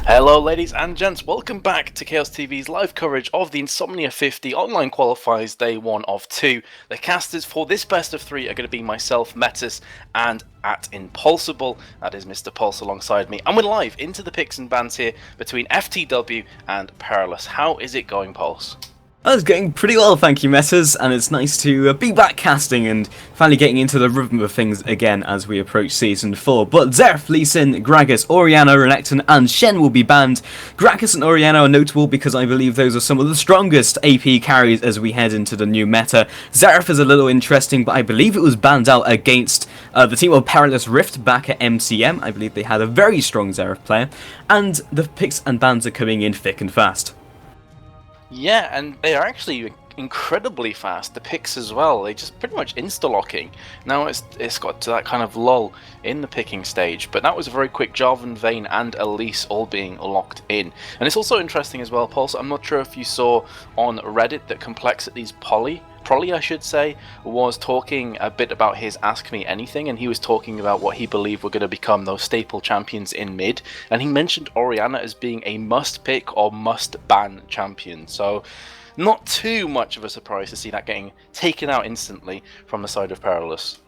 Hello ladies and gents, welcome back to Chaos TV's live coverage of the Insomnia50 online qualifiers day 1 of 2. The casters for this best of 3 are going to be myself, Metis, and at Impulsible, that is Mr. Pulse alongside me, and we're live into the picks and bans here between FTW and Perilous. How is it going, Pulse? It's going pretty well, thank you, Metas, and it's nice to be back casting and finally getting into the rhythm of things again as we approach Season 4. But Zeref, Lee Sin, Gragas, Orianna, Renekton, and Shen will be banned. Gragas and Orianna are notable because I believe those are some of the strongest AP carries as we head into the new meta. Zeref is a little interesting, but I believe it was banned out against the team of Perilous Rift back at MCM. I believe they had a very strong Zeref player, and the picks and bans are coming in thick and fast. Yeah, and they are actually incredibly fast, the picks as well. They just pretty much insta-locking. Now it's got to that kind of lull in the picking stage, but that was a very quick. Jarvan, Vayne and Elise all being locked in. And it's also interesting as well, Pulse, I'm not sure if you saw on Reddit that Complexity's Prolly, I should say, was talking a bit about his Ask Me Anything, and he was talking about what he believed were going to become those staple champions in mid, and he mentioned Orianna as being a must-pick or must-ban champion, so not too much of a surprise to see that getting taken out instantly from the side of Perilous.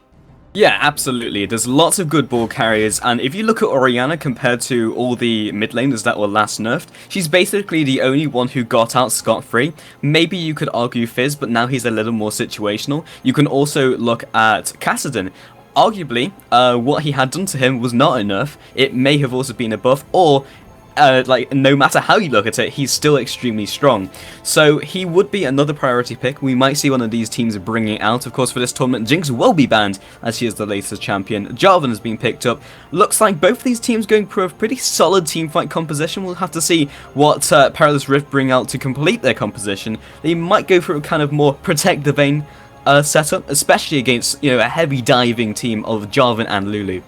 Yeah, absolutely. There's lots of good ball carriers, and if you look at Orianna compared to all the mid laners that were last nerfed, she's basically the only one who got out scot-free. Maybe you could argue Fizz, but now he's a little more situational. You can also look at Kassadin. Arguably, what he had done to him was not a nerf. It may have also been a buff, or no matter how you look at it, he's still extremely strong. So he would be another priority pick. We might see one of these teams bringing it out. Of course, for this tournament, Jinx will be banned as she is the latest champion. Jarvan has been picked up. Looks like both of these teams going for a pretty solid teamfight composition. We'll have to see what Perilous Rift bring out to complete their composition. They might go for a kind of more protect the Vayne setup, especially against a heavy diving team of Jarvan and Lulu.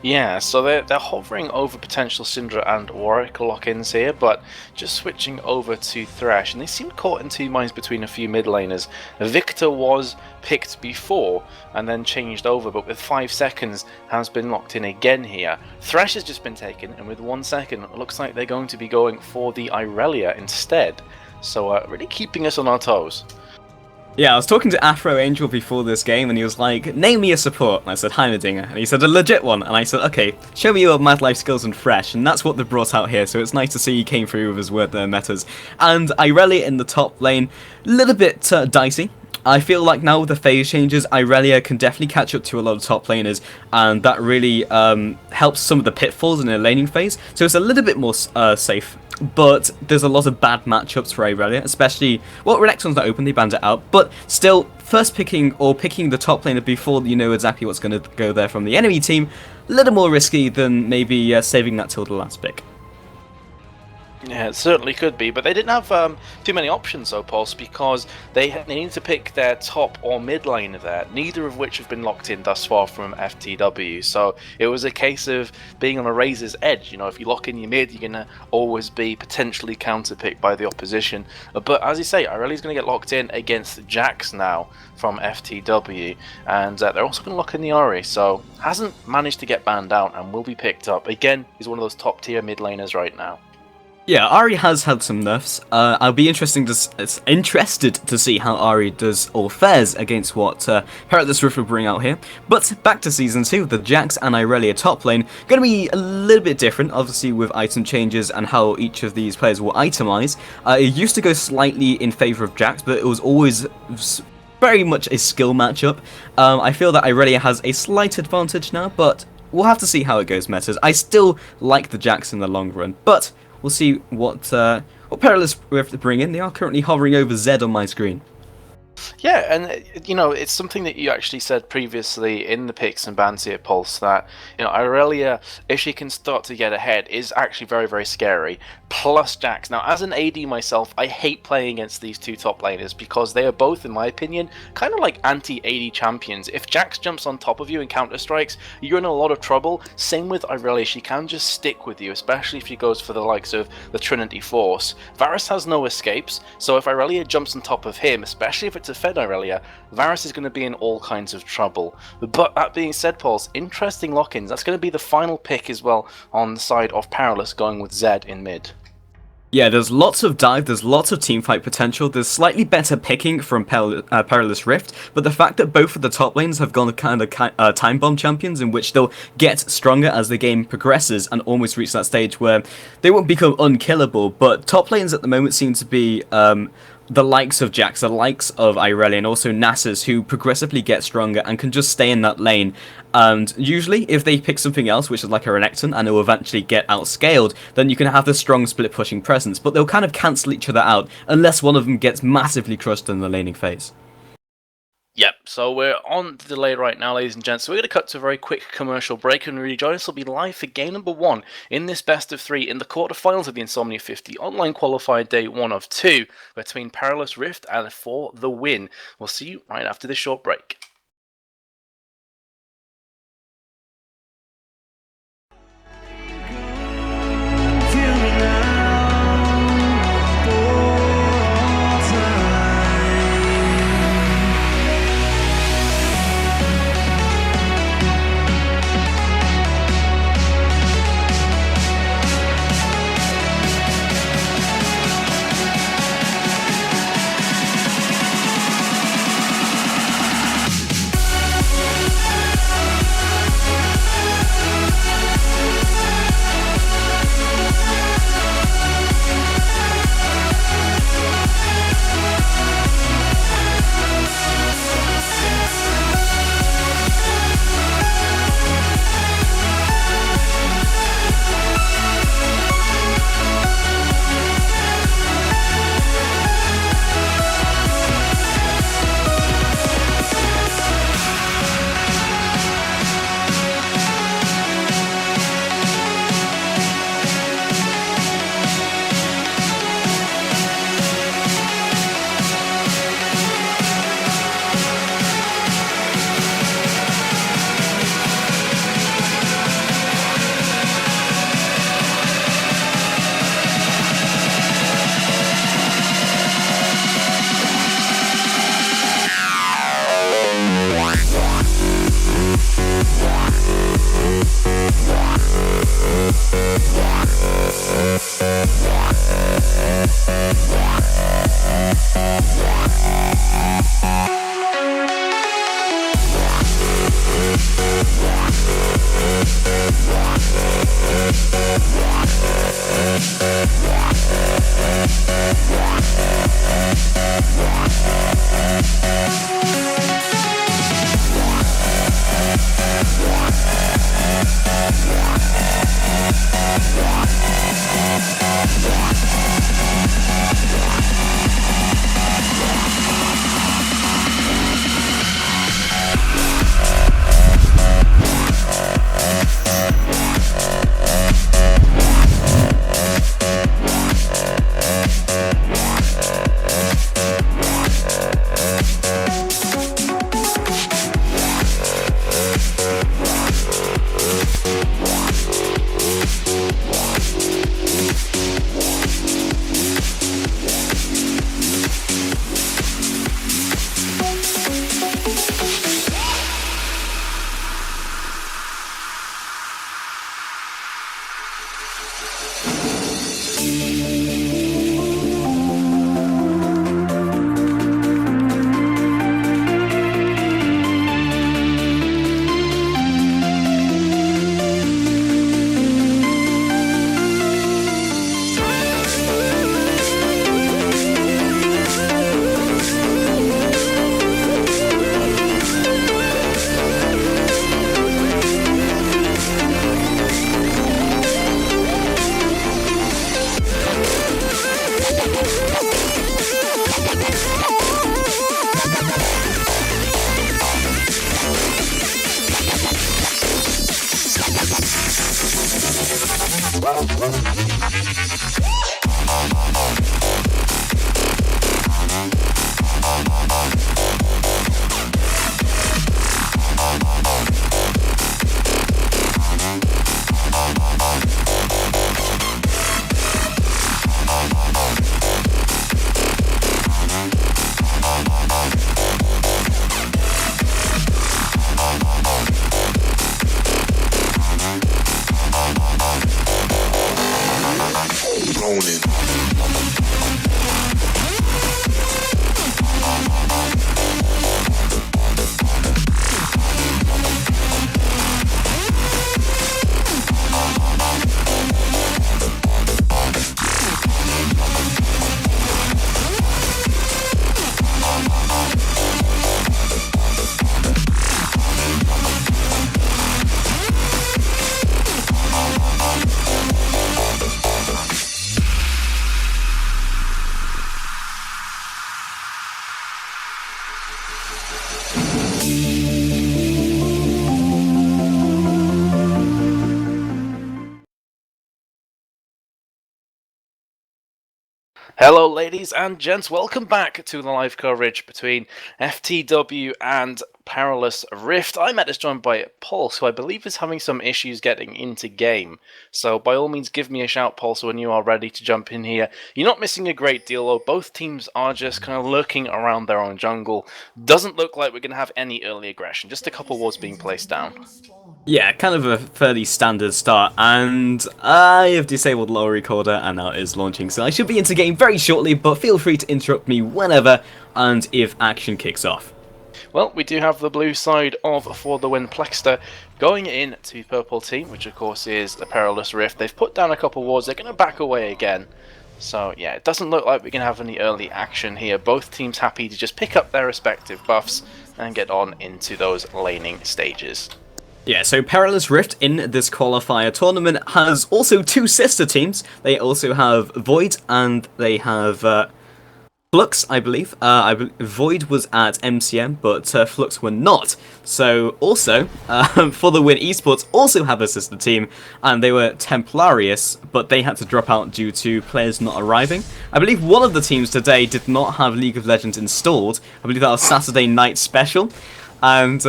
Yeah, so they're hovering over potential Syndra and Warwick lock-ins here, but just switching over to Thresh, and they seem caught in two minds between a few mid laners. Victor was picked before and then changed over, but with 5 seconds has been locked in again here. Thresh has just been taken, and with 1 second, it looks like they're going to be going for the Irelia instead. So really keeping us on our toes. Yeah, I was talking to Afro Angel before this game, and he was like, name me a support. And I said, Heimerdinger. And he said, a legit one. And I said, okay, show me your Mad Life skills and Fresh. And that's what they brought out here, so it's nice to see he came through with his word there, metas. And Irelia in the top lane, a little bit dicey. I feel like now with the phase changes, Irelia can definitely catch up to a lot of top laners, and that really helps some of the pitfalls in the laning phase, so it's a little bit more safe. But there's a lot of bad matchups for Irelia, especially, well, Renekton's not open, they banned it out, but still, first picking the top laner before you know exactly what's going to go there from the enemy team, a little more risky than maybe saving that till the last pick. Yeah, it certainly could be, but they didn't have too many options though, Pulse, because they need to pick their top or mid laner there, neither of which have been locked in thus far from FTW, so it was a case of being on a razor's edge. If you lock in your mid, you're going to always be potentially counter-picked by the opposition, but as you say, Irelia's going to get locked in against Jax now from FTW, and they're also going to lock in the Ahri, so hasn't managed to get banned out and will be picked up. Again, he's one of those top tier mid laners right now. Yeah, Ahri has had some nerfs. I'll be interested to see how Ahri does or fares against what Perilous Rift will bring out here. But back to Season 2, the Jax and Irelia top lane, going to be a little bit different, obviously with item changes and how each of these players will itemize. It used to go slightly in favour of Jax, but it was always very much a skill matchup. I feel that Irelia has a slight advantage now, but we'll have to see how it goes, metas. I still like the Jax in the long run, but we'll see what Perilous Rift bring in. They are currently hovering over Z on my screen. Yeah, and it's something that you actually said previously in the picks and bans here, Pulse, that Irelia, if she can start to get ahead, is actually very, very scary. Plus Jax. Now, as an AD myself, I hate playing against these two top laners because they are both, in my opinion, kind of like anti-AD champions. If Jax jumps on top of you and counter strikes, you're in a lot of trouble. Same with Irelia, she can just stick with you, especially if she goes for the likes of the Trinity Force. Varus has no escapes, so if Irelia jumps on top of him, especially if it's a said, Irelia, Varus is going to be in all kinds of trouble. But that being said, Pauls, interesting lock-ins. That's going to be the final pick as well on the side of Perilous, going with Zed in mid. Yeah, there's lots of dive, there's lots of teamfight potential, there's slightly better picking from Perilous Rift, but the fact that both of the top lanes have gone kind of time bomb champions in which they'll get stronger as the game progresses and almost reach that stage where they won't become unkillable, but top lanes at the moment seem to be the likes of Jax, the likes of Irelia, and also Nasus, who progressively get stronger and can just stay in that lane. And usually, if they pick something else, which is like a Renekton, and it will eventually get outscaled, then you can have the strong split pushing presence, but they'll kind of cancel each other out, unless one of them gets massively crushed in the laning phase. Yep, so we're on the delay right now, ladies and gents, so we're going to cut to a very quick commercial break, and rejoin us will be live for game number 1 in this best of 3 in the quarterfinals of the Insomnia50 online qualifier day 1 of 2 between Perilous Rift and For the Win. We'll see you right after this short break. Hello, ladies and gents. Welcome back to the live coverage between FTW and Perilous Rift. I'm joined by Pulse, who I believe is having some issues getting into game. So by all means, give me a shout, Pulse, when you are ready to jump in here. You're not missing a great deal, though. Both teams are just kind of lurking around their own jungle. Doesn't look like we're going to have any early aggression. Just a couple wards being placed down. Yeah, kind of a fairly standard start, and I have disabled low recorder, and now it is launching, so I should be into game very shortly, but feel free to interrupt me whenever, and if action kicks off. Well, we do have the blue side of For the Win plextor going in to purple team, which of course is the Perilous Rift. They've put down a couple wards, they're going to back away again. So yeah, it doesn't look like we're going to have any early action here. Both teams happy to just pick up their respective buffs and get on into those laning stages. Yeah, so Perilous Rift in this qualifier tournament has also two sister teams. They also have Void and they have Flux, I believe. Void was at MCM, but Flux were not. So also, For the Win Esports also have a sister team, and they were Templarius, but they had to drop out due to players not arriving. I believe one of the teams today did not have League of Legends installed. I believe that was Saturday night special, and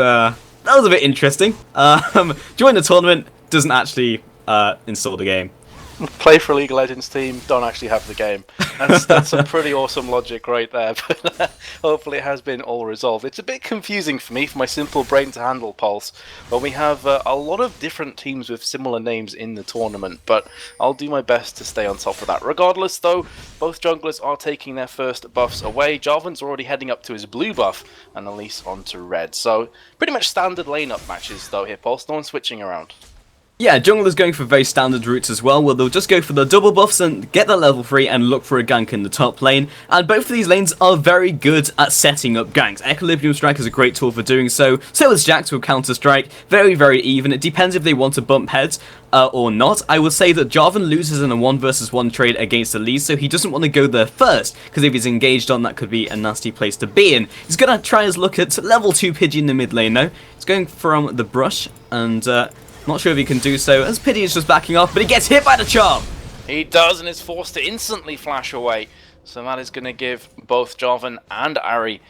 that was a bit interesting. Join the tournament, doesn't actually install the game. Play for a League of Legends team, don't actually have the game. That's some pretty awesome logic right there, but hopefully it has been all resolved. It's a bit confusing for me, for my simple brain to handle, Pulse, but we have a lot of different teams with similar names in the tournament, but I'll do my best to stay on top of that. Regardless though, both junglers are taking their first buffs away. Jarvan's already heading up to his blue buff, and Elise onto red. So pretty much standard lane-up matches though here, Pulse, no one switching around. Yeah, junglers going for very standard routes as well, where they'll just go for the double buffs and get the level 3 and look for a gank in the top lane. And both of these lanes are very good at setting up ganks. Equilibrium Strike is a great tool for doing so. So is Jax with Counter-Strike. Very, very even. It depends if they want to bump heads or not. I would say that Jarvan loses in a 1 versus 1 trade against Elise, so he doesn't want to go there first, because if he's engaged on, that could be a nasty place to be in. He's going to try his look at level 2 Pidgey in the mid lane though. He's going from the brush, and not sure if he can do so, as Pidgey is just backing off, but he gets hit by the charm! He does, and is forced to instantly flash away. So that is going to give both Jarvan and Ahri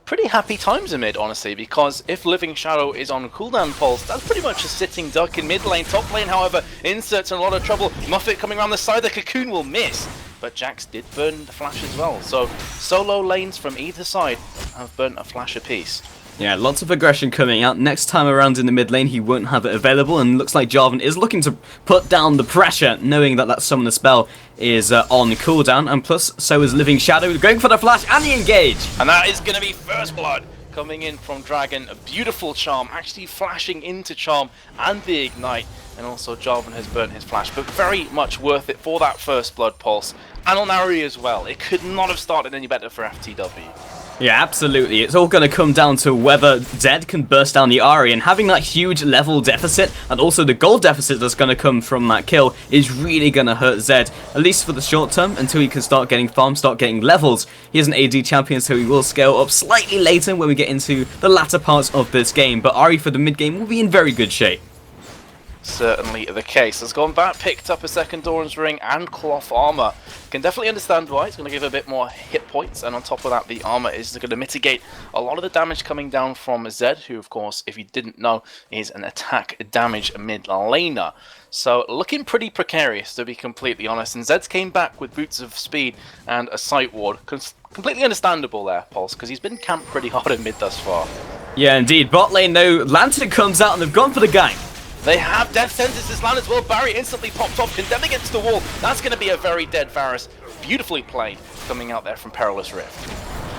pretty happy times in mid, honestly, because if Living Shadow is on cooldown, Pulse, that's pretty much a sitting duck in mid lane. Top lane, however, Insert's in a lot of trouble. Muffet coming around the side, the Cocoon will miss, but Jax did burn the flash as well. So solo lanes from either side have burnt a flash apiece. Yeah, lots of aggression coming out. Next time around in the mid lane, he won't have it available, and looks like Jarvan is looking to put down the pressure, knowing that Summoner spell is on cooldown, and plus, so is Living Shadow, going for the flash and the engage! And that is going to be First Blood coming in from Dragon. A beautiful charm, actually flashing into charm and the ignite, and also Jarvan has burnt his flash, but very much worth it for that First Blood, Pulse. And on Ahri as well. It could not have started any better for FTW. Yeah, absolutely. It's all going to come down to whether Zed can burst down the Ahri, and having that huge level deficit and also the gold deficit that's going to come from that kill is really going to hurt Zed, at least for the short term, until he can start getting farm, start getting levels. He is an AD champion, so he will scale up slightly later when we get into the latter parts of this game, but Ahri for the mid game will be in very good shape. Certainly the case. Has gone back, picked up a second Doran's Ring and cloth armor. Can definitely understand why. It's going to give a bit more hit points, and on top of that, the armor is going to mitigate a lot of the damage coming down from Zed, who, of course, if you didn't know, is an attack damage mid laner. So looking pretty precarious, to be completely honest. And Zed's came back with Boots of Speed and a Sight Ward. Completely understandable there, Pulse, because he's been camped pretty hard in mid thus far. Yeah, indeed. Bot lane, though, Lantern comes out and they've gone for the gank. They have Death Sentence this land as well. Barry instantly popped off, condemned against the wall. That's going to be a very dead Varus. Beautifully played coming out there from Perilous Rift.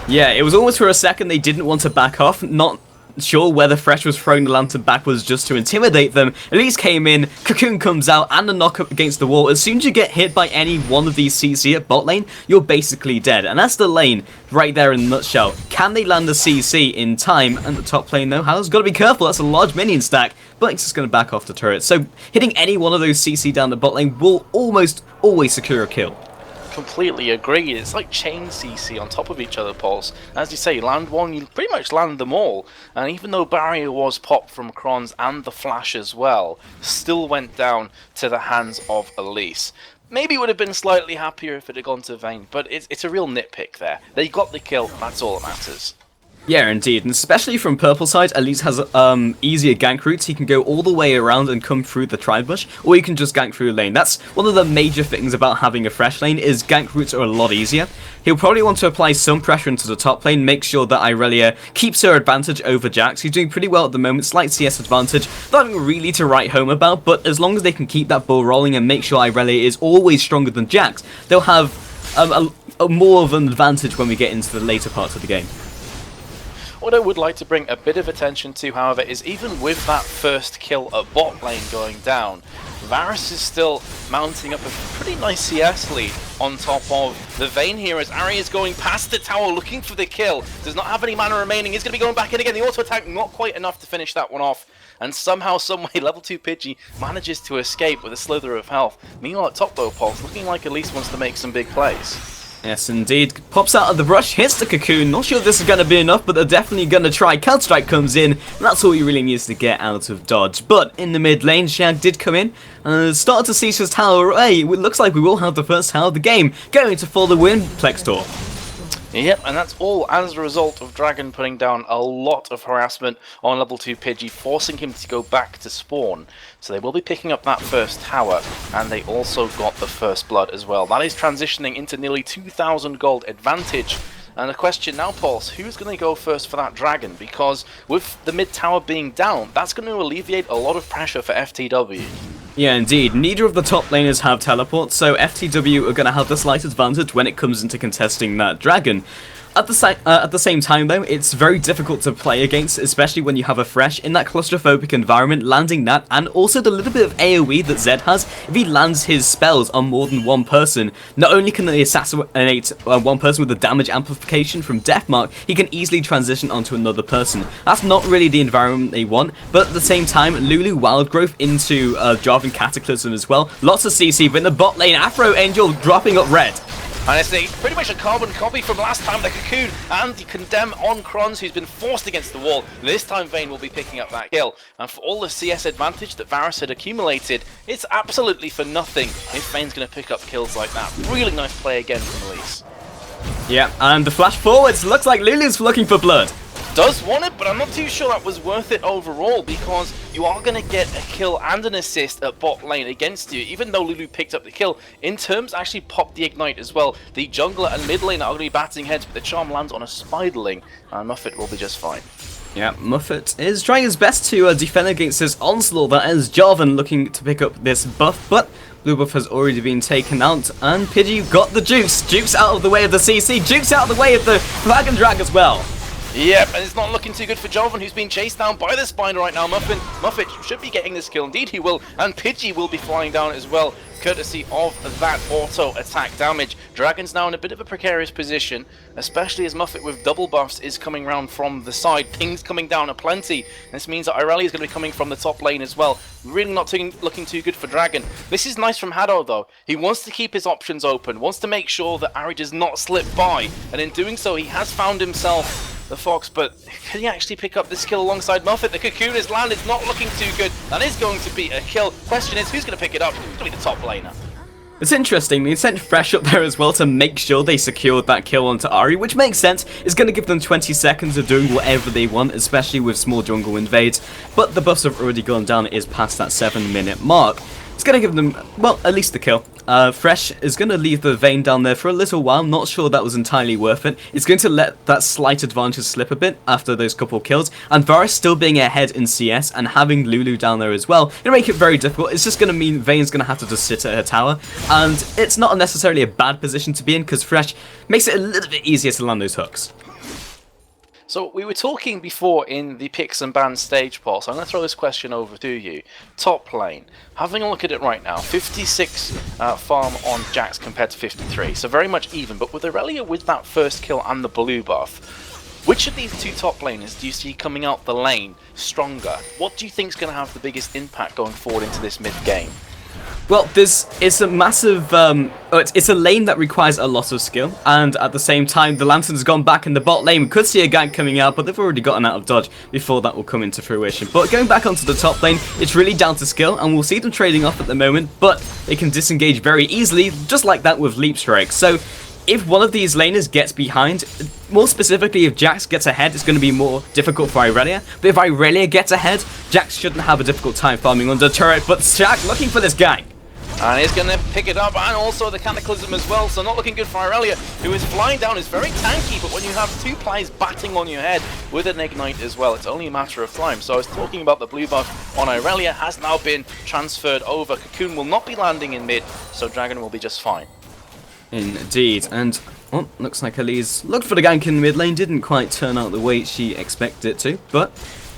Yeah, it was almost for a second they didn't want to back off. Not sure whether Fresh was throwing the lantern backwards just to intimidate them. Elise came in, Cocoon comes out, and a knock up against the wall. As soon as you get hit by any one of these CC at bot lane, you're basically dead. And that's the lane right there in a nutshell. Can they land a CC in time? And the top lane, though, has got to be careful. That's a large minion stack, but it's just going to back off the turret. So hitting any one of those CC down the bot lane will almost always secure a kill. Completely agree. It's like chain CC on top of each other, Pulse. As you say, land one, you pretty much land them all. And even though barrier was popped from Kron's and the flash as well, still went down to the hands of Elise. maybe would have been slightly happier if it had gone to Vayne, but it's a real nitpick there. They got the kill, that's all that matters. Yeah, indeed, and especially from purple side, Elise has easier gank routes. He can go all the way around and come through the tri-bush, or you can just gank through lane. That's one of the major things about having a fresh lane, is gank routes are a lot easier. He'll probably want to apply some pressure into the top lane, make sure that Irelia keeps her advantage over Jax. He's doing pretty well at the moment, slight CS advantage, nothing really to write home about, but as long as they can keep that ball rolling and make sure Irelia is always stronger than Jax, they'll have a more of an advantage when we get into the later parts of the game. What I would like to bring a bit of attention to, however, is even with that first kill at bot lane going down, Varus is still mounting up a pretty nice CS lead on top of the Vayne here as Ari is going past the tower looking for the kill. Does not have any mana remaining. He's going to be going back in again. The auto attack not quite enough to finish that one off. And somehow, someway, level 2 Pidgey manages to escape with a slither of health. Meanwhile at top though, Pulse looking like Elise wants to make some big plays. Yes, indeed. Pops out of the brush, hits the cocoon. Not sure if this is going to be enough, but they're definitely going to try. Counter-Strike comes in, and that's all he really needs to get out of dodge. But in the mid lane, Shag did come in and started to seize his tower. Hey, it looks like we will have the first tower of the game. Going to for the win, plextor. Yep, and that's all as a result of Dragon putting down a lot of harassment on level 2 Pidgey, forcing him to go back to spawn. So they will be picking up that first tower, and they also got the first blood as well. That is transitioning into nearly 2,000 gold advantage. And the question now, Pulse, who's going to go first for that Dragon? Because with the mid tower being down, that's going to alleviate a lot of pressure for FTW. Yeah, indeed. Neither of the top laners have teleports, so FTW are going to have the slight advantage when it comes into contesting that Dragon. At the same time, though, it's very difficult to play against, especially when you have a Fresh in that claustrophobic environment. Landing that, and also the little bit of AoE that Zed has, if he lands his spells on more than one person, not only can they assassinate one person with the damage amplification from Deathmark, he can easily transition onto another person. That's not really the environment they want, but at the same time, Lulu Wildgrowth into Jarvan Cataclysm as well. Lots of CC, but in the bot lane, Afro Angel dropping up red. And it's pretty much a carbon copy from last time, the Cocoon and the Condemn on Kronz, who's been forced against the wall. This time Vayne will be picking up that kill. And for all the CS advantage that Varus had accumulated, it's absolutely for nothing if Vayne's going to pick up kills like that. Really nice play again from Elise. Yeah, and the flash forwards, looks like Lulu's looking for blood. Does want it, but I'm not too sure that was worth it overall, because you are going to get a kill and an assist at bot lane against you. Even though Lulu picked up the kill, in terms actually popped the ignite as well. The jungler and mid lane are going to be batting heads, but the charm lands on a spiderling, and Muffet will be just fine. Yeah, Muffet is trying his best to defend against this onslaught that is Jarvan looking to pick up this buff, but blue buff has already been taken out, and Pidgey got the juice. Juice out of the way of the CC, juice out of the way of the flag and drag as well. Yep, and it's not looking too good for Jarvan, who's being chased down by the Spider right now. Muffet should be getting this kill. Indeed he will, and Pidgey will be flying down as well, courtesy of that auto attack damage. Dragon's now in a bit of a precarious position, especially as Muffet with double buffs is coming round from the side. Pings coming down aplenty. This means that Irelia is going to be coming from the top lane as well. Really not looking too good for Dragon. This is nice from Haddo though. He wants to keep his options open, wants to make sure that Ari does not slip by, and in doing so he has found himself the Fox, but can he actually pick up this kill alongside Muffet? The Cocoon is landed, not looking too good. That is going to be a kill. Question is, who's going to pick it up? It's going to be the top laner. It's interesting, they sent Fresh up there as well to make sure they secured that kill onto Ari, which makes sense. It's going to give them 20 seconds of doing whatever they want, especially with small jungle invades. But the buffs have already gone down, it is past that 7-minute mark. It's going to give them, well, at least the kill. Fresh is going to leave the Vayne down there for a little while. Not sure that was entirely worth it. It's going to let that slight advantage slip a bit after those couple kills. And Varus still being ahead in CS and having Lulu down there as well, it'll make it very difficult. It's just going to mean Vayne's going to have to just sit at her tower. And it's not necessarily a bad position to be in, because Fresh makes it a little bit easier to land those hooks. So we were talking before in the picks and bans stage, Paul, so I'm going to throw this question over to you. Top lane, having a look at it right now, 56 farm on Jax compared to 53, so very much even, but with Irelia with that first kill and the blue buff, which of these two top laners do you see coming out the lane stronger? What do you think is going to have the biggest impact going forward into this mid-game? Well, it's a massive, it's a lane that requires a lot of skill, and at the same time, the Lantern's gone back in the bot lane. We could see a gank coming out, but they've already gotten out of dodge before that will come into fruition. But going back onto the top lane, it's really down to skill, and we'll see them trading off at the moment, but they can disengage very easily, just like that with Leap Strike. So, if one of these laners gets behind, more specifically if Jax gets ahead, it's going to be more difficult for Irelia. But if Irelia gets ahead, Jax shouldn't have a difficult time farming under turret, but Shaq looking for this gank. And he's going to pick it up, and also the Cataclysm as well, so not looking good for Irelia, who is flying down, is very tanky, but when you have two players batting on your head with an Ignite as well, it's only a matter of time. So I was talking about the blue buff on Irelia has now been transferred over. Cocoon will not be landing in mid, so Dragon will be just fine. Indeed, and well, looks like Elise looked for the gank in mid lane, didn't quite turn out the way she expected it to, but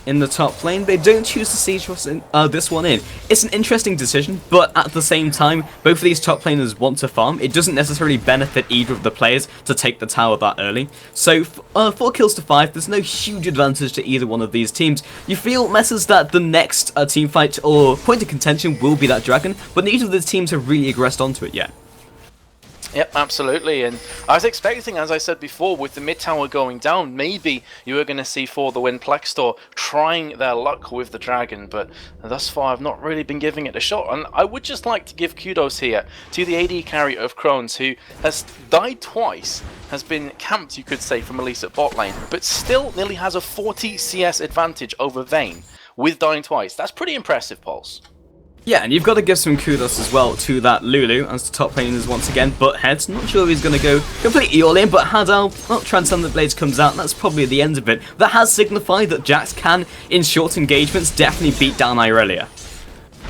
in the top lane, they don't choose to siege this one in. It's an interesting decision, but at the same time, both of these top laners want to farm. It doesn't necessarily benefit either of the players to take the tower that early. So, 4 kills to 5, there's no huge advantage to either one of these teams. You feel, Messers, that the next team fight or point of contention will be that dragon, but neither of the teams have really aggressed onto it yet. Yep, absolutely, and I was expecting, as I said before, with the mid tower going down, maybe you were going to see For the Win plextor trying their luck with the dragon, but thus far I've not really been giving it a shot, and I would just like to give kudos here to the AD carry of Crohn's, who has died twice, has been camped, you could say, from Elise at bot lane, but still nearly has a 40 CS advantage over Vayne with dying twice. That's pretty impressive, Pulse. Yeah, and you've got to give some kudos as well to that Lulu, as the top laners once again butt heads. Not sure if he's going to go completely all in, but Hadal, well, Transcendent Blades comes out, and that's probably the end of it. That has signified that Jax can, in short engagements, definitely beat down Irelia.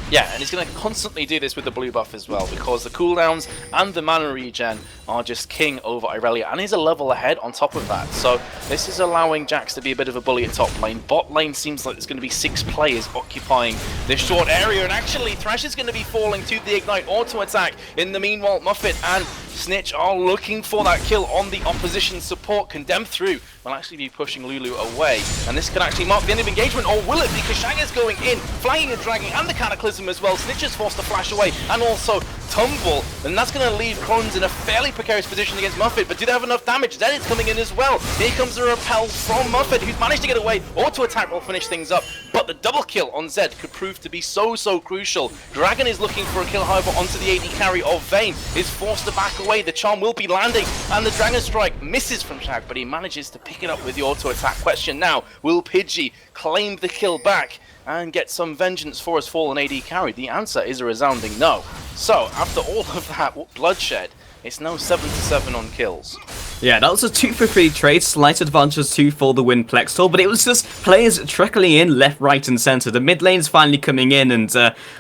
Yeah, and he's going to constantly do this with the blue buff as well, because the cooldowns and the mana regen are just king over Irelia, and he's a level ahead on top of that. So this is allowing Jax to be a bit of a bully at top lane. Bot lane seems like there's going to be 6 players occupying this short area, and actually Thresh is going to be falling to the Ignite auto attack. In the meanwhile, Muffet and Snitch are looking for that kill on the opposition support. Condemned through will actually be pushing Lulu away, and this could actually mark the end of engagement, or will it? Because Shang is going in, flagging and dragging, and the Cataclysm as well. Snitch is forced to flash away, and also tumble, and that's going to leave Crohn's in a fairly precarious position against Muffet, but do they have enough damage? Zed is coming in as well. Here comes a repel from Muffet, who's managed to get away. Auto attack will finish things up, but the double kill on Zed could prove to be so crucial. Dragon is looking for a kill, however, onto the AD carry of Vayne, is forced to back away. The charm will be landing, and the Dragon Strike misses from Shag, but he manages to pick it up with the auto attack. Question now, will Pidgey claim the kill back and get some vengeance for his fallen AD carry? The answer is a resounding no. So, after all of that bloodshed, it's now 7-7 on kills. Yeah, that was a 2-for-3 trade, slight advantage to For the Win plextor, but it was just players trickling in left, right and centre. The mid lane's finally coming in, and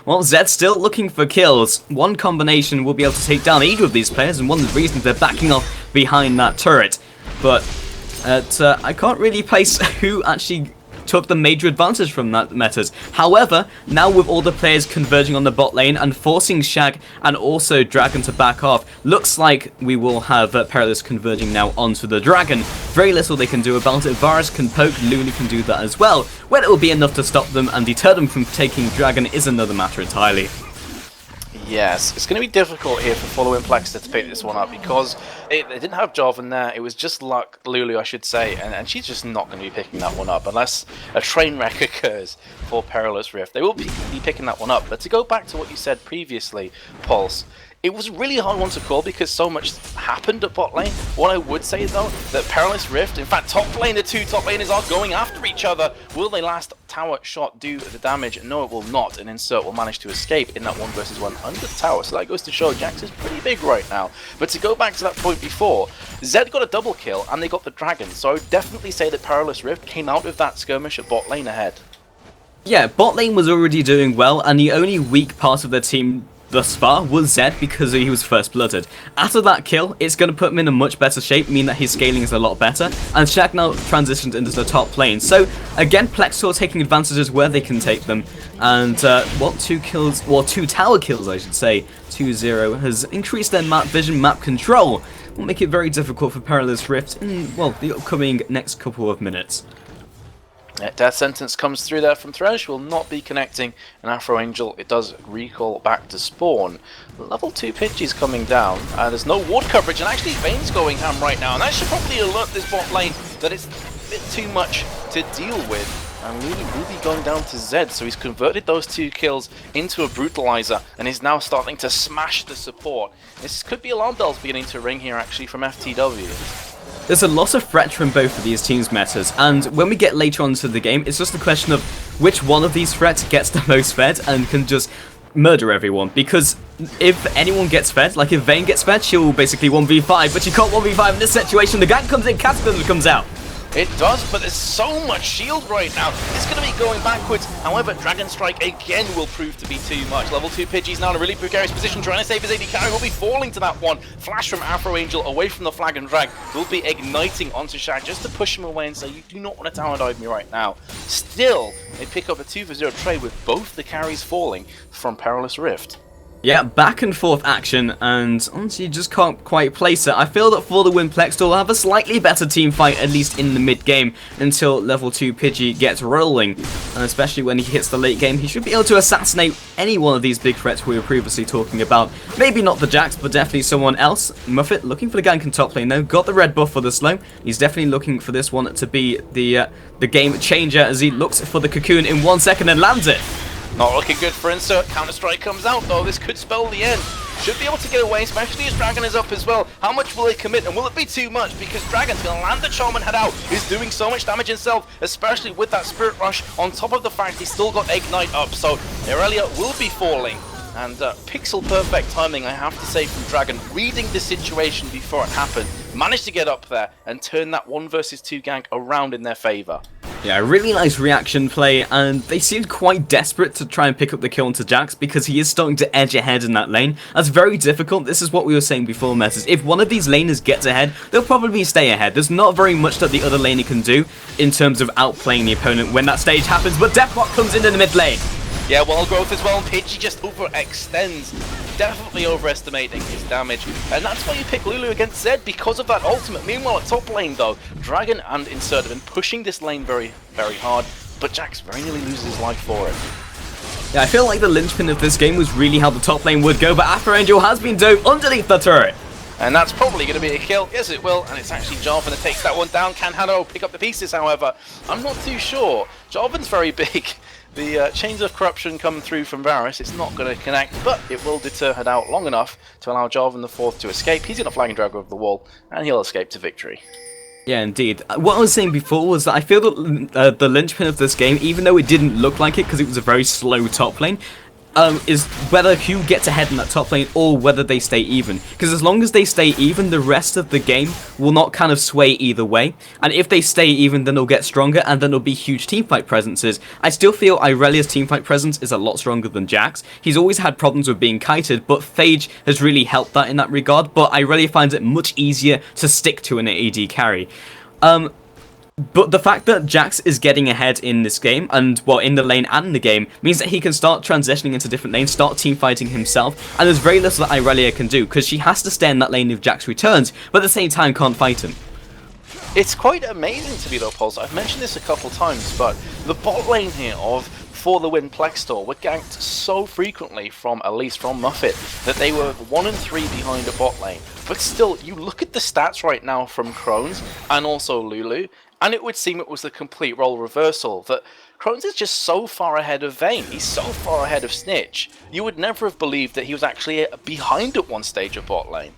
well, Zed's still looking for kills. One combination will be able to take down either of these players, and one of the reasons they're backing off behind that turret. But I can't really place who actually took the major advantage from that method. However, now with all the players converging on the bot lane and forcing Shag and also Dragon to back off, looks like we will have Perilous converging now onto the Dragon. Very little they can do about it. Varus can poke, Lulu can do that as well. Whether it will be enough to stop them and deter them from taking Dragon is another matter entirely. Yes, it's going to be difficult here for following Plextor to pick this one up, because they didn't have Jarvan there. It was just luck, Lulu, I should say, and she's just not going to be picking that one up unless a train wreck occurs for Perilous Rift. They will be picking that one up. But to go back to what you said previously, Pulse, it was a really hard one to call because so much happened at bot lane. What I would say though, that Perilous Rift, in fact top lane, the two top laners are going after each other. Will they last tower shot do the damage? No, it will not, and Insert will manage to escape in that 1 versus 1 under the tower. So that goes to show Jax is pretty big right now. But to go back to that point before, Zed got a double kill and they got the Dragon. So I would definitely say that Perilous Rift came out of that skirmish at bot lane ahead. Yeah, bot lane was already doing well, and the only weak part of their team thus far was Zed because he was first blooded. After that kill, it's going to put him in a much better shape, mean that his scaling is a lot better, and Shaq now transitioned into the top lane. So again, Plextor taking advantages where they can take them, and 2 kills, well 2 tower kills I should say, 2-0 has increased their map vision, map control, will make it very difficult for Perilous Rift in, well, the upcoming next couple of minutes. Death sentence comes through there from Thresh, will not be connecting an Afro Angel. It does recall back to spawn. Level 2 Pidgey's coming down. There's no ward coverage, and actually Vayne's going ham right now, and that should probably alert this bot lane that it's a bit too much to deal with. And Lulu will be going down to Zed, so he's converted those 2 kills into a brutalizer and is now starting to smash the support. This could be alarm bells beginning to ring here actually from FTW. There's a lot of threat from both of these teams' metas, and when we get later on into the game, it's just a question of which one of these threats gets the most fed and can just murder everyone. Because if anyone gets fed, like if Vayne gets fed, she'll basically 1v5, but she can't 1v5 in this situation. The gank comes in, Cataclysm comes out. It does, but there's so much shield right now. It's going to be going backwards. However, Dragon Strike again will prove to be too much. Level 2 Pidgey's now in a really precarious position, trying to save his AD carry. Will be falling to that one. Flash from Afro Angel away from the flag and drag. Will be igniting onto Shag just to push him away and say, you do not want to tower dive me right now. Still, they pick up a 2-for-0 trade with both the carries falling from Perilous Rift. Yeah, back and forth action, and honestly, you just can't quite place it. I feel that for the win, plextor will have a slightly better team fight, at least in the mid-game, until level 2 Pidgey gets rolling. And especially when he hits the late game, he should be able to assassinate any one of these big threats we were previously talking about. Maybe not the Jax, but definitely someone else. Muffet looking for the gank in top lane though, got the red buff for the slow. He's definitely looking for this one to be the game changer as he looks for the cocoon in 1 second and lands it. Not looking good for Insert. Counter-Strike comes out though. This could spell the end. Should be able to get away, especially as Dragon is up as well. How much will they commit, and will it be too much? Because Dragon's going to land the charm and head out. He's doing so much damage himself, especially with that Spirit Rush, on top of the fact he's still got Ignite up. So Irelia will be falling. And pixel perfect timing, I have to say, from Dragon, reading the situation before it happened. Managed to get up there and turn that 1 versus 2 gank around in their favour. Yeah, really nice reaction play, and they seemed quite desperate to try and pick up the kill onto Jax because he is starting to edge ahead in that lane. That's very difficult. This is what we were saying before, Messes. If one of these laners gets ahead, they'll probably stay ahead. There's not very much that the other laner can do in terms of outplaying the opponent when that stage happens, but Deathbot comes in the mid lane. Yeah, wall growth as well, and Pidgey just overextends. Definitely overestimating his damage. And that's why you pick Lulu against Zed, because of that ultimate. Meanwhile, at top lane though, Dragon and Insert have been pushing this lane very, very hard, but Jax very nearly loses his life for it. Yeah, I feel like the linchpin of this game was really how the top lane would go, but Afro Angel has been dove underneath the turret. And that's probably going to be a kill. Yes, it will. And it's actually Jarvan that takes that one down. Can Hano pick up the pieces, however? I'm not too sure. Jarvan's very big. The Chains of Corruption come through from Varus. It's not going to connect, but it will deter her out long enough to allow Jarvan the 4th to escape. He's going to flag and drag over the wall, and he'll escape to victory. Yeah, indeed. What I was saying before was that I feel that the linchpin of this game, even though it didn't look like it because it was a very slow top lane, is whether who gets ahead in that top lane or whether they stay even. Because as long as they stay even, the rest of the game will not kind of sway either way. And if they stay even, then they'll get stronger, and then there'll be huge teamfight presences. I still feel Irelia's teamfight presence is a lot stronger than Jax. He's always had problems with being kited, but Phage has really helped that in that regard. But Irelia finds it much easier to stick to an AD carry. But the fact that Jax is getting ahead in this game, and well, in the lane and in the game, means that he can start transitioning into different lanes, start teamfighting himself, and there's very little that Irelia can do, because she has to stay in that lane if Jax returns, but at the same time can't fight him. It's quite amazing to me though, Pulse. I've mentioned this a couple times, but the bot lane here of For the Win plextor were ganked so frequently from, at least from Muffet, that they were 1 and 3 behind a bot lane. But still, you look at the stats right now from Crohn's and also Lulu, and it would seem it was the complete role reversal, that Crohn's is just so far ahead of Vayne, he's so far ahead of Snitch. You would never have believed that he was actually behind at one stage of bot lane.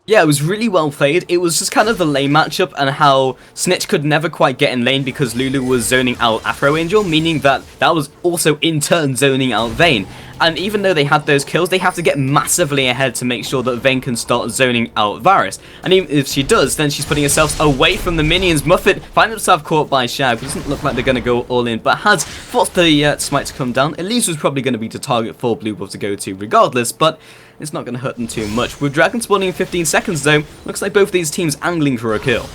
Yeah, it was really well played. It was just kind of the lane matchup and how Snitch could never quite get in lane because Lulu was zoning out Afro Angel, meaning that that was also in turn zoning out Vayne. And even though they had those kills, they have to get massively ahead to make sure that Vayne can start zoning out Varus. And even if she does, then she's putting herself away from the minions. Muffet finds himself caught by Shag. It doesn't look like they're going to go all in, but has forced the smite to come down. Elise was probably going to be the target for Blue Buff to go to regardless, but it's not going to hurt them too much. With Dragon spawning in 15 seconds though, looks like both these teams angling for a kill.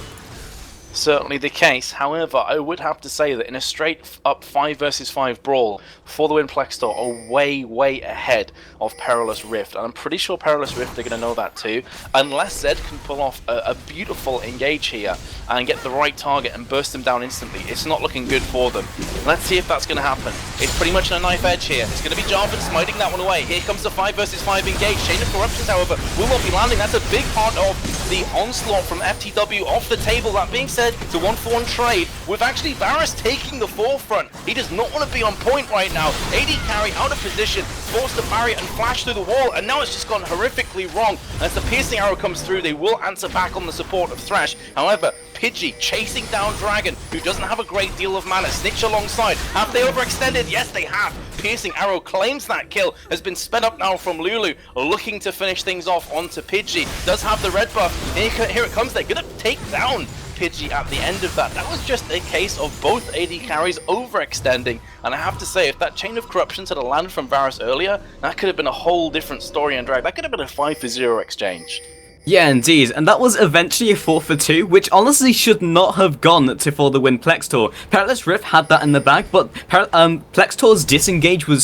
Certainly the case. However, I would have to say that in a straight up 5 versus 5 brawl, For the Win plextor are way ahead of Perilous Rift, and I'm pretty sure Perilous Rift are going to know that too, unless Zed can pull off a beautiful engage here and get the right target and burst them down instantly. It's not looking good for them. Let's see if that's going to happen. It's pretty much a knife edge here. It's going to be Jarvan smiting that one away. Here comes the 5 versus 5 engage. Chain of Corruptions, however, will not be landing. That's a big part of the onslaught from FTW off the table. That being said, it's a 1-for-1 trade with actually Varus taking the forefront. He does not want to be on point right now. AD carry out of position, forced the barrier and flash through the wall, and now it's just gone horrifically wrong. As the piercing arrow comes through, they will answer back on the support of Thresh. However, Pidgey chasing down Dragon, who doesn't have a great deal of mana. Snitch alongside. Have they overextended? Yes, they have. Piercing arrow claims that kill. Has been sped up now from Lulu, looking to finish things off onto Pidgey. Does have the red buff. Here it comes. They're gonna take down Pidgey at the end of that. That was just a case of both AD carries overextending, and I have to say, if that Chain of Corruptions had landed from Varus earlier, that could have been a whole different story and drag. That could have been a 5-0 exchange. Yeah, indeed, and that was eventually a 4-for-2, which honestly should not have gone to For the Win plextor. Perilous Rift had that in the bag, but plextor's disengage was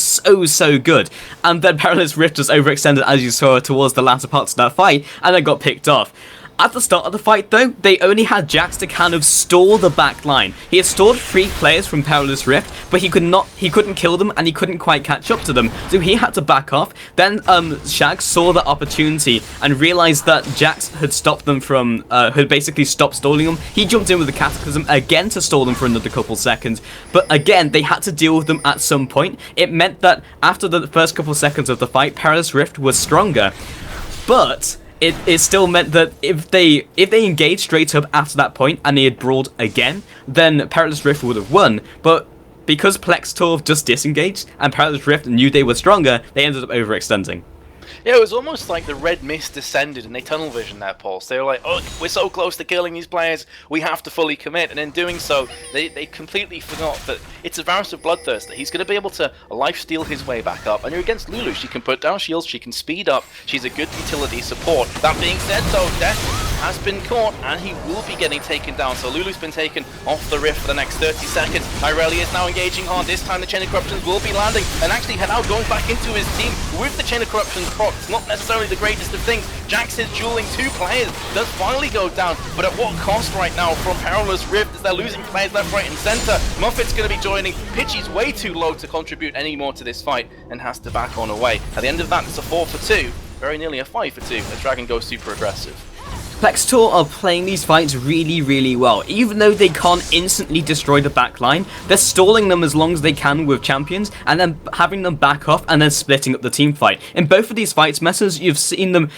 so good, and then Perilous Rift just overextended, as you saw, towards the latter parts of that fight, and it got picked off. At the start of the fight though, they only had Jax to kind of stall the back line. He had stalled 3 players from Perilous Rift, but he couldn't kill them and he couldn't quite catch up to them, so he had to back off. Then Shag saw the opportunity and realized that Jax had stopped them from, had basically stopped stalling them. He jumped in with the Cataclysm again to stall them for another couple seconds, but again, they had to deal with them at some point. It meant that after the first couple seconds of the fight, Perilous Rift was stronger, but it still meant that if they engaged straight up after that point and they had brawled again, then Perilous Rift would have won. But because plextor just disengaged and Perilous Rift knew they were stronger, they ended up overextending. Yeah, it was almost like the red mist descended and they tunnel vision that pulse. They were like, oh, we're so close to killing these players, we have to fully commit. And in doing so, they completely forgot that it's a Varus of Bloodthirst, that he's going to be able to lifesteal his way back up. And you're against Lulu. She can put down shields, she can speed up, she's a good utility support. That being said, though, Death has been caught and he will be getting taken down. So Lulu's been taken off the rift for the next 30 seconds. Irelia is now engaging hard. This time the Chain of Corruptions will be landing and actually now going back into his team with the Chain of Corruptions proc. It's not necessarily the greatest of things. Jax is dueling 2 players, does finally go down, but at what cost right now from Perilous Rift as they're losing players left, right and center. Muffet's going to be joining. Pidgey's way too low to contribute any more to this fight and has to back on away. At the end of that, it's a 4-for-2, very nearly a 5-for-2 as Dragon goes super aggressive. plextor are playing these fights really well. Even though they can't instantly destroy the backline, they're stalling them as long as they can with champions, and then having them back off and then splitting up the team fight. In both of these fights, Messers, you've seen them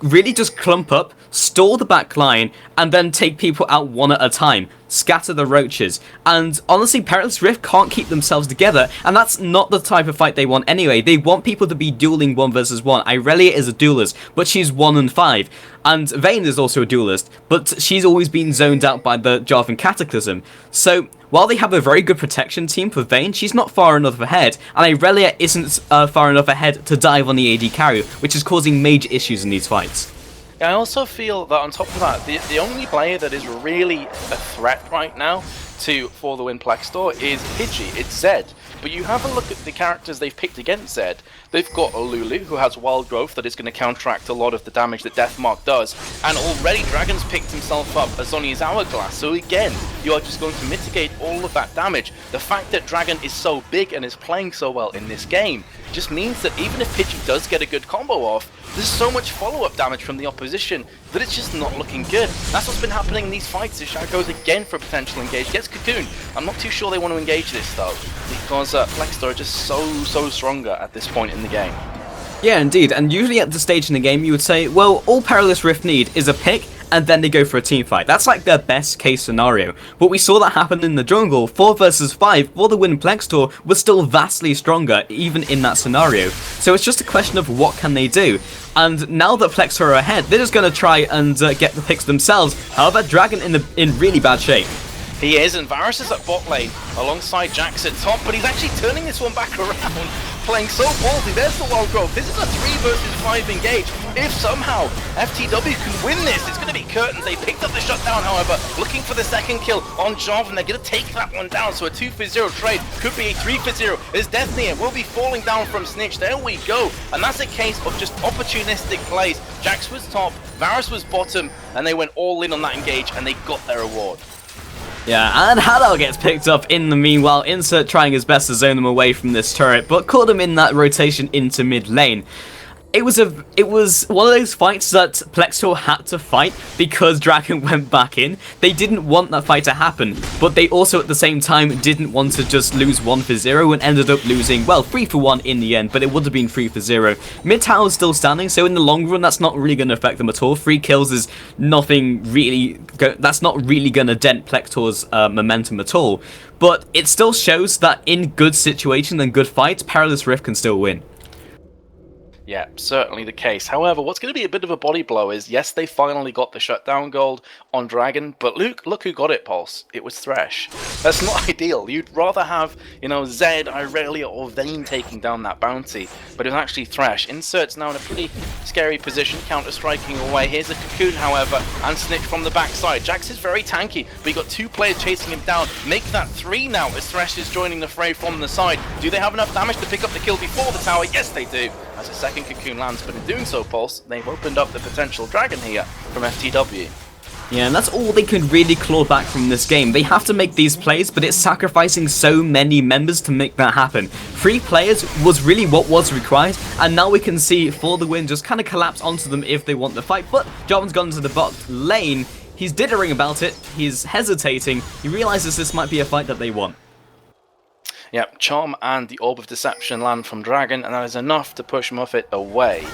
really just clump up, stall the back line, and then take people out one at a time. Scatter the roaches. And honestly, Perilous Rift can't keep themselves together, and that's not the type of fight they want anyway. They want people to be dueling 1 versus 1. Irelia is a duelist, but she's 1 and 5. And Vayne is also a duelist, but she's always been zoned out by the Jarvan Cataclysm. So while they have a very good protection team for Vayne, she's not far enough ahead, and Irelia isn't far enough ahead to dive on the AD carry, which is causing major issues in these fights. I also feel that on top of that, the only player that is really a threat right now to For the Win plextor is Pidgey. It's Zed. But you have a look at the characters they've picked against Zed. They've got a Lulu, who has Wild Growth that is going to counteract a lot of the damage that Deathmark does. And already Dragon's picked himself up as Zhonya's Hourglass. So again, you are just going to mitigate all of that damage. The fact that Dragon is so big and is playing so well in this game just means that even if Pidgey does get a good combo off, there's so much follow-up damage from the opposition that it's just not looking good. That's what's been happening in these fights. Shag goes again for a potential engage, gets Cocoon. I'm not too sure they want to engage this though, because plextor are just so stronger at this point in the game. Yeah, indeed, and usually at this stage in the game you would say, well, all Perilous Rift need is a pick, and then they go for a team fight. That's like their best case scenario. But we saw that happen in the jungle. 4 versus 5, For the Win plextor was still vastly stronger, even in that scenario. So it's just a question of what can they do. And now that plextor are ahead, they're just going to try and get the picks themselves. However, Dragon in really bad shape. He is, and Varus is at bot lane alongside Jax at top, but he's actually turning this one back around, playing so boldly. There's the Wild Growth. This is a 3 versus 5 engage. if somehow FTW can win this, it's going to be curtains. They picked up the shutdown, however, looking for the second kill on Jarvan. They're going to take that one down, so a 2-for-0 trade could be a 3-for-0 as Death Near will be falling down from Snitch. There we go, and that's a case of just opportunistic plays. Jax was top, Varus was bottom, and they went all in on that engage, and they got their reward. Yeah, and Hadal gets picked up in the meanwhile. Insert trying his best to zone them away from this turret, but caught him in that rotation into mid lane. It was one of those fights that plextor had to fight because Dragon went back in. They didn't want that fight to happen, but they also at the same time didn't want to just lose 1-for-0 and ended up losing, well, 3-for-1 in the end, but it would have been 3-for-0. Mid tower is still standing, so in the long run that's not really going to affect them at all. 3 kills is nothing really, that's not really going to dent plextor's momentum at all, but it still shows that in good situations and good fights, Perilous Rift can still win. Yeah, certainly the case. However, what's going to be a bit of a body blow is, yes, they finally got the shutdown gold on Dragon, but look who got it, Pulse. It was Thresh. That's not ideal. You'd rather have, you know, Zed, Irelia, or Vayne taking down that bounty, but it was actually Thresh. Insert's now in a pretty scary position, counter-striking away. Here's a Cocoon, however, and Snitch from the backside. Jax is very tanky, but you got 2 players chasing him down. Make that 3 now as Thresh is joining the fray from the side. Do they have enough damage to pick up the kill before the tower? Yes, they do. As a second Cocoon lands, but in doing so, Pulse, they've opened up the potential Dragon here from FTW. Yeah, and that's all they can really claw back from this game. They have to make these plays, but it's sacrificing so many members to make that happen. 3 players was really what was required, and now we can see For the Win just kind of collapse onto them if they want the fight, but Jarvan's gone to the bot lane. He's dithering about it, he's hesitating, he realizes this might be a fight that they want. Yep, Charm and the Orb of Deception land from Dragon, and that is enough to push Muffet away.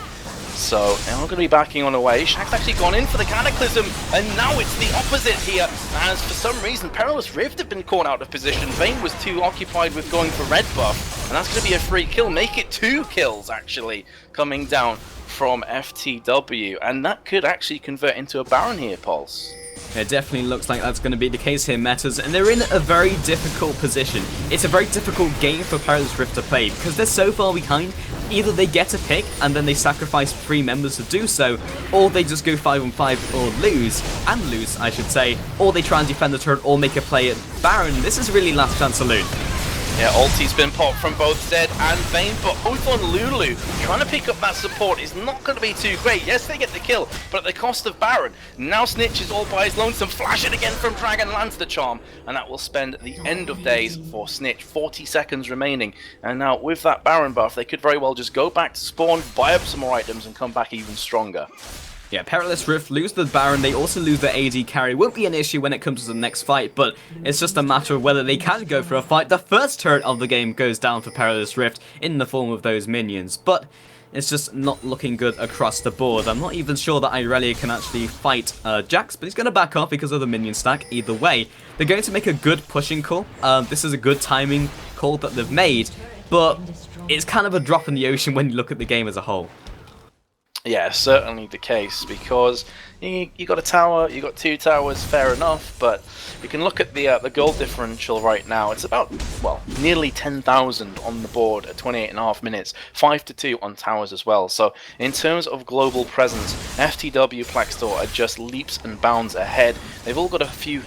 So, they're not going to be backing on away. Shaq's actually gone in for the Cataclysm, and now it's the opposite here, as for some reason, Perilous Rift have been caught out of position. Vayne was too occupied with going for red buff, and that's going to be a free kill. Make it 2 kills, actually, coming down from FTW, and that could actually convert into a Baron here, Pulse. It definitely looks like that's going to be the case here, Metas, and they're in a very difficult position. It's a very difficult game for Perilous Rift to play, because they're so far behind. Either they get a pick, and then they sacrifice 3 members to do so, or they just go 5-on-5 or lose, I should say, or they try and defend the turret or make a play at Baron. This is really last chance saloon. Yeah, ulti's been popped from both Zed and Vayne, but both on Lulu. Trying to pick up that support is not going to be too great. Yes, they get the kill, but at the cost of Baron. Now Snitch is all by his lonesome. Flash it again from Dragon, lands the charm, and that will spend the end of days for Snitch. 40 seconds remaining, and now with that Baron buff, they could very well just go back to spawn, buy up some more items, and come back even stronger. Yeah, Perilous Rift lose the Baron, they also lose the AD carry. Won't be an issue when it comes to the next fight, but it's just a matter of whether they can go for a fight. The first turret of the game goes down for Perilous Rift in the form of those minions, but it's just not looking good across the board. I'm not even sure that Irelia can actually fight Jax, but he's going to back off because of the minion stack. Either way, they're going to make a good pushing call. This is a good timing call that they've made, but it's kind of a drop in the ocean when you look at the game as a whole. Yeah, certainly the case, because you got a tower, you got 2 towers, fair enough, but you can look at the gold differential right now. It's about, well, nearly 10,000 on the board at 28.5 minutes, 5-2 on towers as well. So in terms of global presence, FTW plextor are just leaps and bounds ahead. They've all got a few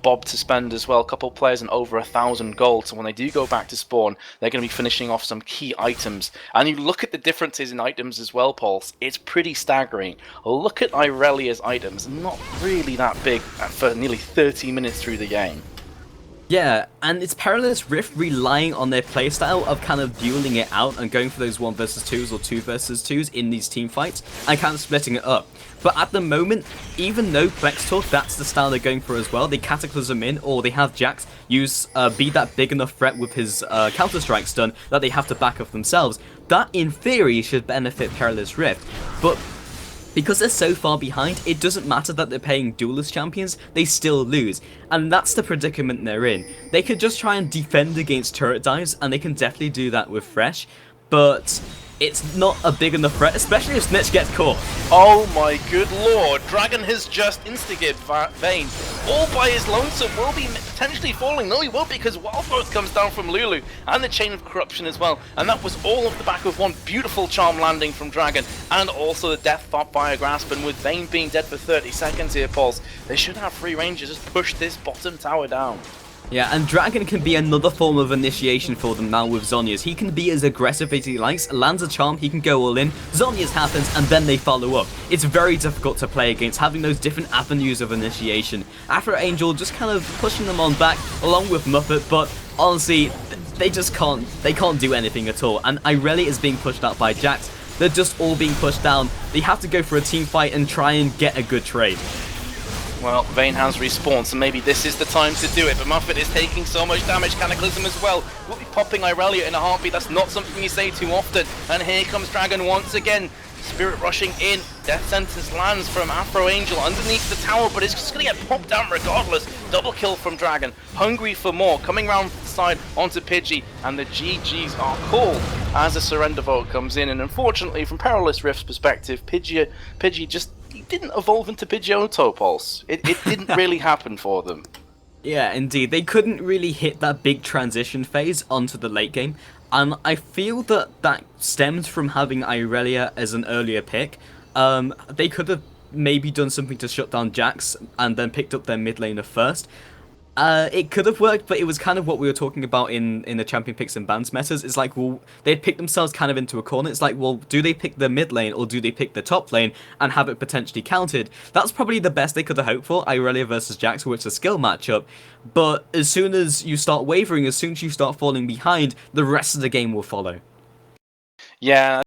bob to spend as well, a couple of players and over 1,000 gold, so when they do go back to spawn, they're going to be finishing off some key items. And you look at the differences in items as well, Pulse, it's pretty staggering. Look at Irelia's items, not really that big for nearly 30 minutes through the game. Yeah, and it's Perilous Rift relying on their playstyle of kind of dueling it out and going for those 1-versus-2s or 2-versus-2s in these team fights and kind of splitting it up. But at the moment, even though plextor, that's the style they're going for as well, they Cataclysm in, or they have Jax use be that big enough threat with his Counter-Strike stun that they have to back up themselves. That, in theory, should benefit Perilous Rift. But because they're so far behind, it doesn't matter that they're playing duelist champions, they still lose. And that's the predicament they're in. They could just try and defend against turret dives, and they can definitely do that with Fresh, but it's not a big enough threat, especially if Snitch gets caught. Oh my good lord, Dragon has just instigated Vayne. All by his lonesome, will be potentially falling. No, he won't, because Wild Growth comes down from Lulu, and the Chain of Corruption as well. And that was all off the back of one beautiful charm landing from Dragon, and also the Death Fire Grasp. And with Vayne being dead for 30 seconds here, Pulse, they should have free range to just push this bottom tower down. Yeah, and Dragon can be another form of initiation for them now with Zhonya's. He can be as aggressive as he likes, lands a charm, he can go all in, Zhonya's happens, and then they follow up. It's very difficult to play against, having those different avenues of initiation. Afro Angel just kind of pushing them on back, along with Muppet, but honestly, they just can't do anything at all. And Irelia is being pushed out by Jax. They're just all being pushed down. They have to go for a team fight and try and get a good trade. Well, Vayne has respawned, so maybe this is the time to do it, but Muffet is taking so much damage. Cataclysm as well will be popping Irelia in a heartbeat. That's not something you say too often. And here comes Dragon once again. Spirit rushing in. Death Sentence lands from Afro Angel underneath the tower, but it's just going to get popped down regardless. Double kill from Dragon. Hungry for more. Coming around the side onto Pidgey, and the GGs are called as a surrender vote comes in. And unfortunately, from Perilous Rift's perspective, Pidgey just didn't evolve into Pidgeotto, Pulse. It didn't really happen for them. Yeah, indeed. They couldn't really hit that big transition phase onto the late game. And I feel that stemmed from having Irelia as an earlier pick. They could have maybe done something to shut down Jax and then picked up their mid laner first. It could have worked, but it was kind of what we were talking about in the champion picks and bans metas. It's like, well, they'd pick themselves kind of into a corner. It's like, well, do they pick the mid lane or do they pick the top lane and have it potentially counted? That's probably the best they could have hoped for, Irelia versus Jax, which is a skill matchup. But as soon as you start wavering, as soon as you start falling behind, the rest of the game will follow. Yeah.